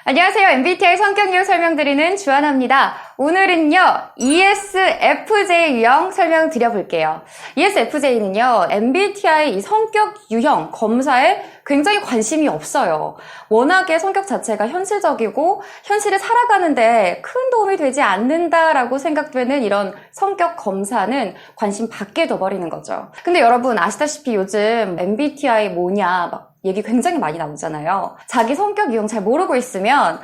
안녕하세요. MBTI 성격 유형 설명드리는 주하나입니다. 오늘은요, ESFJ 유형 설명드려볼게요. ESFJ는요, MBTI 이 성격 유형 검사에 굉장히 관심이 없어요. 워낙에 성격 자체가 현실적이고 현실을 살아가는데 큰 도움이 되지 않는다라고 생각되는 이런 성격 검사는 관심 밖에 둬버리는 거죠. 근데 여러분 아시다시피 요즘 MBTI 뭐냐 막 얘기 굉장히 많이 나오잖아요. 자기 성격 유형 잘 모르고 있으면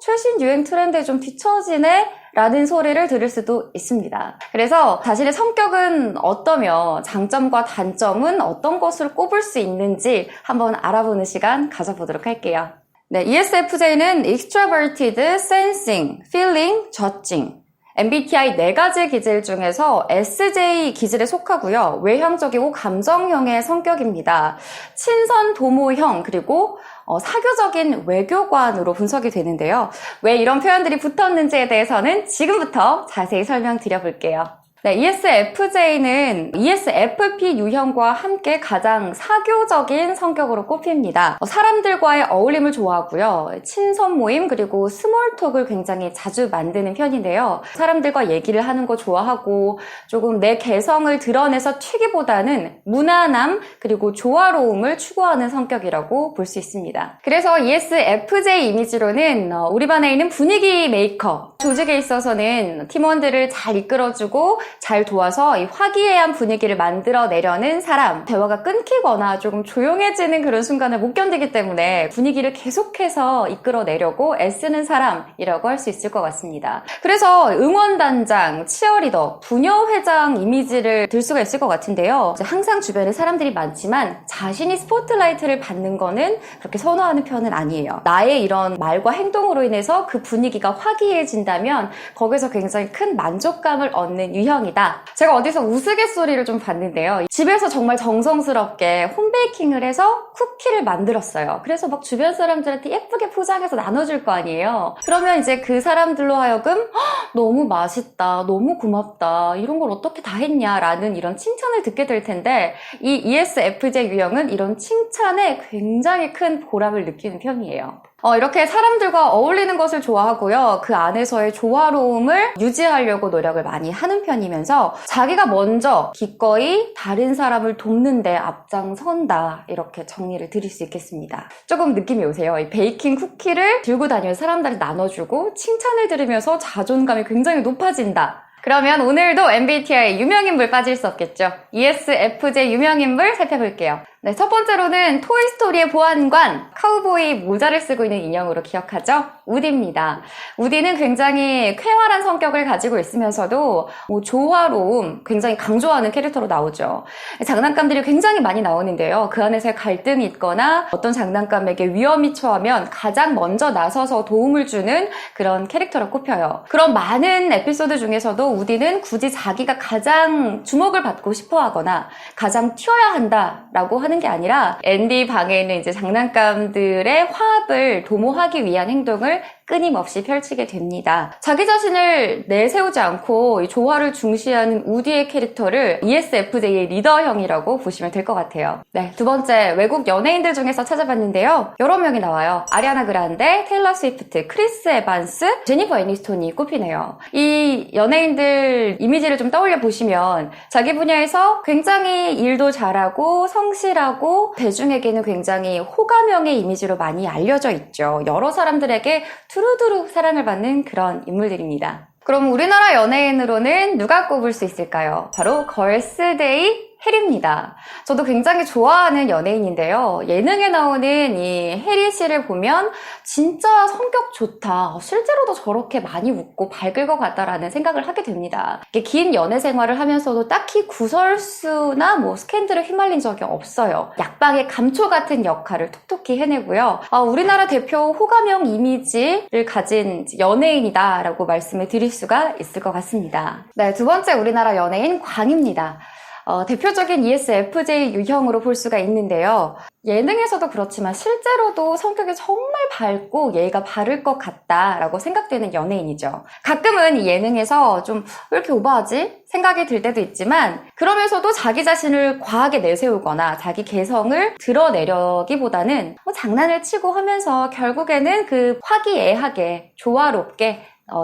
최신 유행 트렌드에 좀 뒤처지네? 라는 소리를 들을 수도 있습니다. 그래서 자신의 성격은 어떠며 장점과 단점은 어떤 것을 꼽을 수 있는지 한번 알아보는 시간 가져보도록 할게요. 네, ESFJ는 Extroverted, Sensing, Feeling, Judging. MBTI 4가지 기질 중에서 SJ 기질에 속하고요. 외향적이고 감정형의 성격입니다. 친선 도모형 그리고 사교적인 외교관으로 분석이 되는데요. 왜 이런 표현들이 붙었는지에 대해서는 지금부터 자세히 설명드려볼게요. 네, ESFJ는 ESFP 유형과 함께 가장 사교적인 성격으로 꼽힙니다. 사람들과의 어울림을 좋아하고요. 친선 모임 그리고 스몰톡을 굉장히 자주 만드는 편인데요. 사람들과 얘기를 하는 거 좋아하고 조금 내 개성을 드러내서 튀기보다는 무난함 그리고 조화로움을 추구하는 성격이라고 볼 수 있습니다. 그래서 ESFJ 이미지로는 우리 반에 있는 분위기 메이커, 조직에 있어서는 팀원들을 잘 이끌어주고 잘 도와서 이 화기애애한 분위기를 만들어내려는 사람, 대화가 끊기거나 조금 조용해지는 그런 순간을 못 견디기 때문에 분위기를 계속해서 이끌어내려고 애쓰는 사람이라고 할 수 있을 것 같습니다. 그래서 응원단장, 치어리더, 부녀회장 이미지를 들 수가 있을 것 같은데요. 항상 주변에 사람들이 많지만 자신이 스포트라이트를 받는 거는 그렇게 선호하는 편은 아니에요. 나의 이런 말과 행동으로 인해서 그 분위기가 화기애애진다면 거기서 굉장히 큰 만족감을 얻는 유형이다. 제가 어디서 우스갯소리를 좀 봤는데요. 집에서 정말 정성스럽게 홈베이킹을 해서 쿠키를 만들었어요. 그래서 막 주변 사람들한테 예쁘게 포장해서 나눠줄 거 아니에요. 그러면 이제 그 사람들로 하여금 너무 맛있다, 너무 고맙다, 이런 걸 어떻게 다 했냐라는 이런 칭찬을 듣게 될 텐데 이 ESFJ 유형은 이런 칭찬에 굉장히 큰 보람을 느끼는 편이에요. 이렇게 사람들과 어울리는 것을 좋아하고요. 그 안에서의 조화로움을 유지하려고 노력을 많이 하는 편이면서 자기가 먼저 기꺼이 다른 사람을 돕는 데 앞장선다. 이렇게 정리를 드릴 수 있겠습니다. 조금 느낌이 오세요. 이 베이킹 쿠키를 들고 다니면서 사람들이 나눠주고 칭찬을 들으면서 자존감이 굉장히 높아진다. 그러면 오늘도 MBTI 유명인물 빠질 수 없겠죠. ESFJ 유명인물 살펴볼게요. 네, 첫 번째로는 토이스토리의 보안관, 카우보이 모자를 쓰고 있는 인형으로 기억하죠? 우디입니다. 우디는 굉장히 쾌활한 성격을 가지고 있으면서도 조화로움, 굉장히 강조하는 캐릭터로 나오죠. 장난감들이 굉장히 많이 나오는데요. 그 안에서의 갈등이 있거나 어떤 장난감에게 위험이 처하면 가장 먼저 나서서 도움을 주는 그런 캐릭터로 꼽혀요. 그런 많은 에피소드 중에서도 우디는 굳이 자기가 가장 주목을 받고 싶어 하거나 가장 튀어야 한다라고 하는 게 아니라 앤디 방에 있는 이제 장난감들의 화합을 도모하기 위한 행동을 끊임없이 펼치게 됩니다. 자기 자신을 내세우지 않고 이 조화를 중시하는 우디의 캐릭터를 ESFJ의 리더형이라고 보시면 될 것 같아요. 네, 두 번째, 외국 연예인들 중에서 찾아봤는데요. 여러 명이 나와요. 아리아나 그란데, 테일러 스위프트, 크리스 에반스, 제니퍼 애니스톤이 꼽히네요. 이 연예인들 이미지를 좀 떠올려 보시면 자기 분야에서 굉장히 일도 잘하고 성실하고 대중에게는 굉장히 호감형의 이미지로 많이 알려져 있죠. 여러 사람들에게 두루두루 사랑을 받는 그런 인물들입니다. 그럼 우리나라 연예인으로는 누가 꼽을 수 있을까요? 바로 걸스데이 해리입니다. 저도 굉장히 좋아하는 연예인인데요. 예능에 나오는 이 해리 씨를 보면 진짜 성격 좋다. 실제로도 저렇게 많이 웃고 밝을 것 같다라는 생각을 하게 됩니다. 긴 연애 생활을 하면서도 딱히 구설수나 스캔들에 휘말린 적이 없어요. 약방의 감초 같은 역할을 톡톡히 해내고요. 우리나라 대표 호감형 이미지를 가진 연예인이다라고 말씀을 드릴 수가 있을 것 같습니다. 네, 두 번째 우리나라 연예인 광입니다. 대표적인 ESFJ 유형으로 볼 수가 있는데요. 예능에서도 그렇지만 실제로도 성격이 정말 밝고 예의가 바를 것 같다라고 생각되는 연예인이죠. 가끔은 이 예능에서 좀 왜 이렇게 오버하지? 생각이 들 때도 있지만 그러면서도 자기 자신을 과하게 내세우거나 자기 개성을 드러내려기보다는 장난을 치고 하면서 결국에는 그 화기애애하게 조화롭게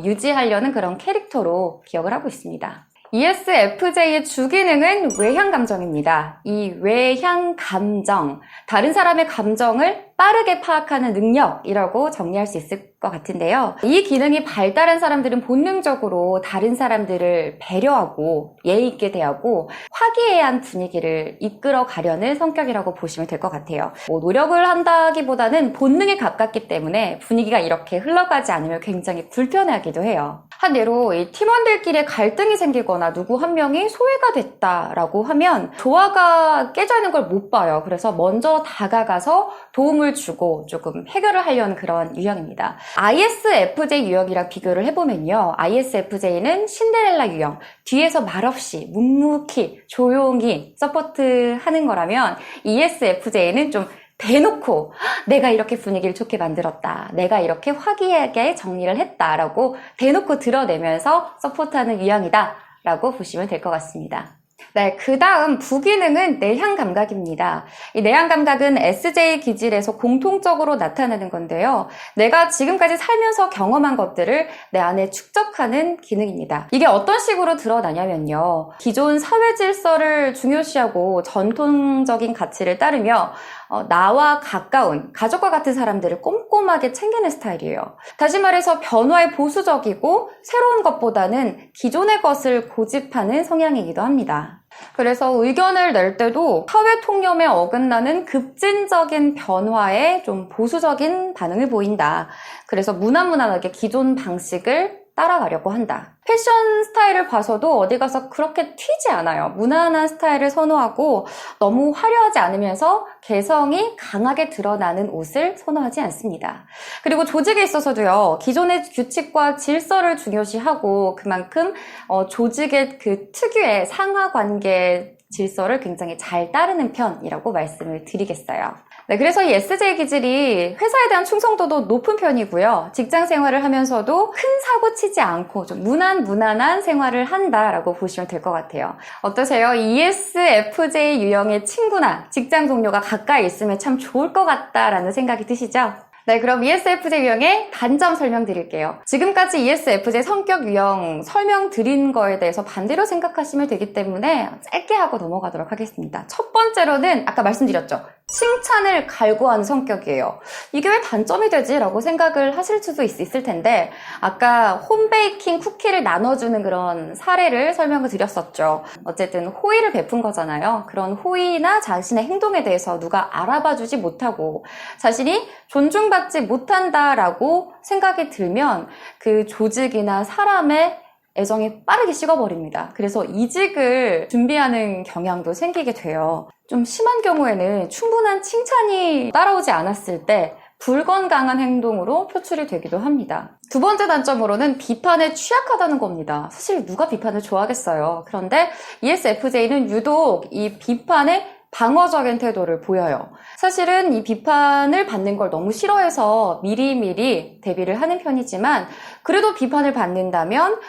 유지하려는 그런 캐릭터로 기억을 하고 있습니다. ESFJ의 주기능은 외향 감정입니다. 이 외향 감정, 다른 사람의 감정을 빠르게 파악하는 능력이라고 정리할 수 있을 것 같은데요. 이 기능이 발달한 사람들은 본능적으로 다른 사람들을 배려하고 예의 있게 대하고 화기애애한 분위기를 이끌어 가려는 성격이라고 보시면 될 것 같아요. 노력을 한다기보다는 본능에 가깝기 때문에 분위기가 이렇게 흘러가지 않으면 굉장히 불편하기도 해요. 한 예로 이 팀원들끼리 갈등이 생기거나 누구 한 명이 소외가 됐다라고 하면 조화가 깨져 있는 걸 못 봐요. 그래서 먼저 다가가서 도움을 주고 조금 해결을 하려는 그런 유형입니다. ISFJ 유형이랑 비교를 해보면요. ISFJ는 신데렐라 유형, 뒤에서 말없이 묵묵히 조용히 서포트하는 거라면 ESFJ는 좀 대놓고 내가 이렇게 분위기를 좋게 만들었다, 내가 이렇게 화기애애하게 정리를 했다라고 대놓고 드러내면서 서포트하는 유형이다 라고 보시면 될 것 같습니다. 네, 그 다음 부기능은 내향 감각입니다. 이 내향 감각은 SJ 기질에서 공통적으로 나타나는 건데요. 내가 지금까지 살면서 경험한 것들을 내 안에 축적하는 기능입니다. 이게 어떤 식으로 드러나냐면요. 기존 사회 질서를 중요시하고 전통적인 가치를 따르며 나와 가까운 가족과 같은 사람들을 꼼꼼하게 챙기는 스타일이에요. 다시 말해서 변화에 보수적이고 새로운 것보다는 기존의 것을 고집하는 성향이기도 합니다. 그래서 의견을 낼 때도 사회 통념에 어긋나는 급진적인 변화에 좀 보수적인 반응을 보인다. 그래서 무난무난하게 기존 방식을 따라가려고 한다. 패션 스타일을 봐서도 어디 가서 그렇게 튀지 않아요. 무난한 스타일을 선호하고 너무 화려하지 않으면서 개성이 강하게 드러나는 옷을 선호하지 않습니다. 그리고 조직에 있어서도요. 기존의 규칙과 질서를 중요시하고 그만큼 조직의 그 특유의 상하관계 질서를 굉장히 잘 따르는 편이라고 말씀을 드리겠어요. 네, 그래서 이 SJ 기질이 회사에 대한 충성도도 높은 편이고요. 직장 생활을 하면서도 큰 사고 치지 않고 좀 무난한 생활을 한다라고 보시면 될 것 같아요. 어떠세요? ESFJ 유형의 친구나 직장 동료가 가까이 있으면 참 좋을 것 같다라는 생각이 드시죠? 네, 그럼 ESFJ 유형의 단점 설명드릴게요. 지금까지 ESFJ 성격 유형 설명드린 거에 대해서 반대로 생각하시면 되기 때문에 짧게 하고 넘어가도록 하겠습니다. 첫 번째로는 아까 말씀드렸죠. 칭찬을 갈구하는 성격이에요. 이게 왜 단점이 되지? 라고 생각을 하실 수도 있을 텐데 아까 홈베이킹 쿠키를 나눠주는 그런 사례를 설명을 드렸었죠. 어쨌든 호의를 베푼 거잖아요. 그런 호의나 자신의 행동에 대해서 누가 알아봐주지 못하고 자신이 존중받지 못한다라고 생각이 들면 그 조직이나 사람의 애정이 빠르게 식어버립니다. 그래서 이직을 준비하는 경향도 생기게 돼요. 좀 심한 경우에는 충분한 칭찬이 따라오지 않았을 때 불건강한 행동으로 표출이 되기도 합니다. 두 번째 단점으로는 비판에 취약하다는 겁니다. 사실 누가 비판을 좋아하겠어요. 그런데 ESFJ는 유독 이 비판에 방어적인 태도를 보여요. 사실은 이 비판을 받는 걸 너무 싫어해서 미리미리 대비를 하는 편이지만 그래도 비판을 받는다면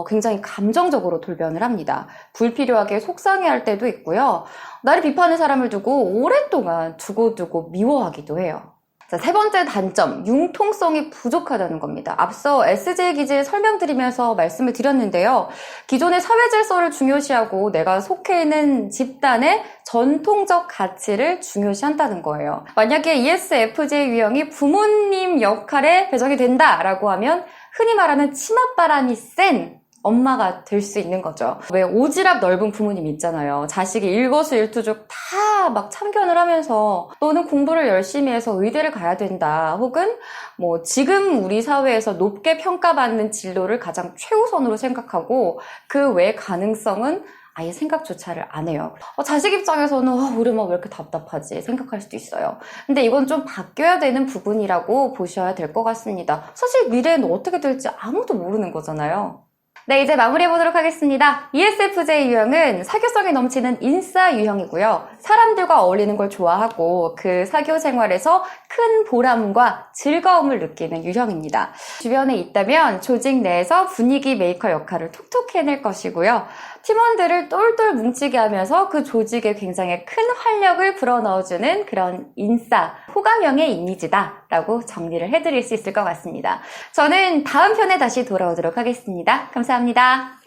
굉장히 감정적으로 돌변을 합니다. 불필요하게 속상해할 때도 있고요. 나를 비판하는 사람을 두고 오랫동안 두고두고 미워하기도 해요. 자, 세 번째 단점, 융통성이 부족하다는 겁니다. 앞서 SJ 기질 설명드리면서 말씀을 드렸는데요. 기존의 사회 질서를 중요시하고 내가 속해 있는 집단의 전통적 가치를 중요시한다는 거예요. 만약에 ESFJ 유형이 부모님 역할에 배정이 된다라고 하면 흔히 말하는 치맛바람이 센 엄마가 될 수 있는 거죠. 왜 오지랖 넓은 부모님 있잖아요. 자식이 일거수일투족 다 막 참견을 하면서 너는 공부를 열심히 해서 의대를 가야 된다. 혹은 뭐 지금 우리 사회에서 높게 평가받는 진로를 가장 최우선으로 생각하고 그 외 가능성은 아예 생각조차를 안 해요. 자식 입장에서는 우리 엄마 왜 이렇게 답답하지 생각할 수도 있어요. 근데 이건 좀 바뀌어야 되는 부분이라고 보셔야 될 것 같습니다. 사실 미래는 어떻게 될지 아무도 모르는 거잖아요. 네, 이제 마무리해보도록 하겠습니다. ESFJ 유형은 사교성이 넘치는 인싸 유형이고요. 사람들과 어울리는 걸 좋아하고 그 사교 생활에서 큰 보람과 즐거움을 느끼는 유형입니다. 주변에 있다면 조직 내에서 분위기 메이커 역할을 톡톡 해낼 것이고요. 팀원들을 똘똘 뭉치게 하면서 그 조직에 굉장히 큰 활력을 불어넣어주는 그런 인싸, 호감형의 이미지다라고 정리를 해드릴 수 있을 것 같습니다. 저는 다음 편에 다시 돌아오도록 하겠습니다. 감사합니다.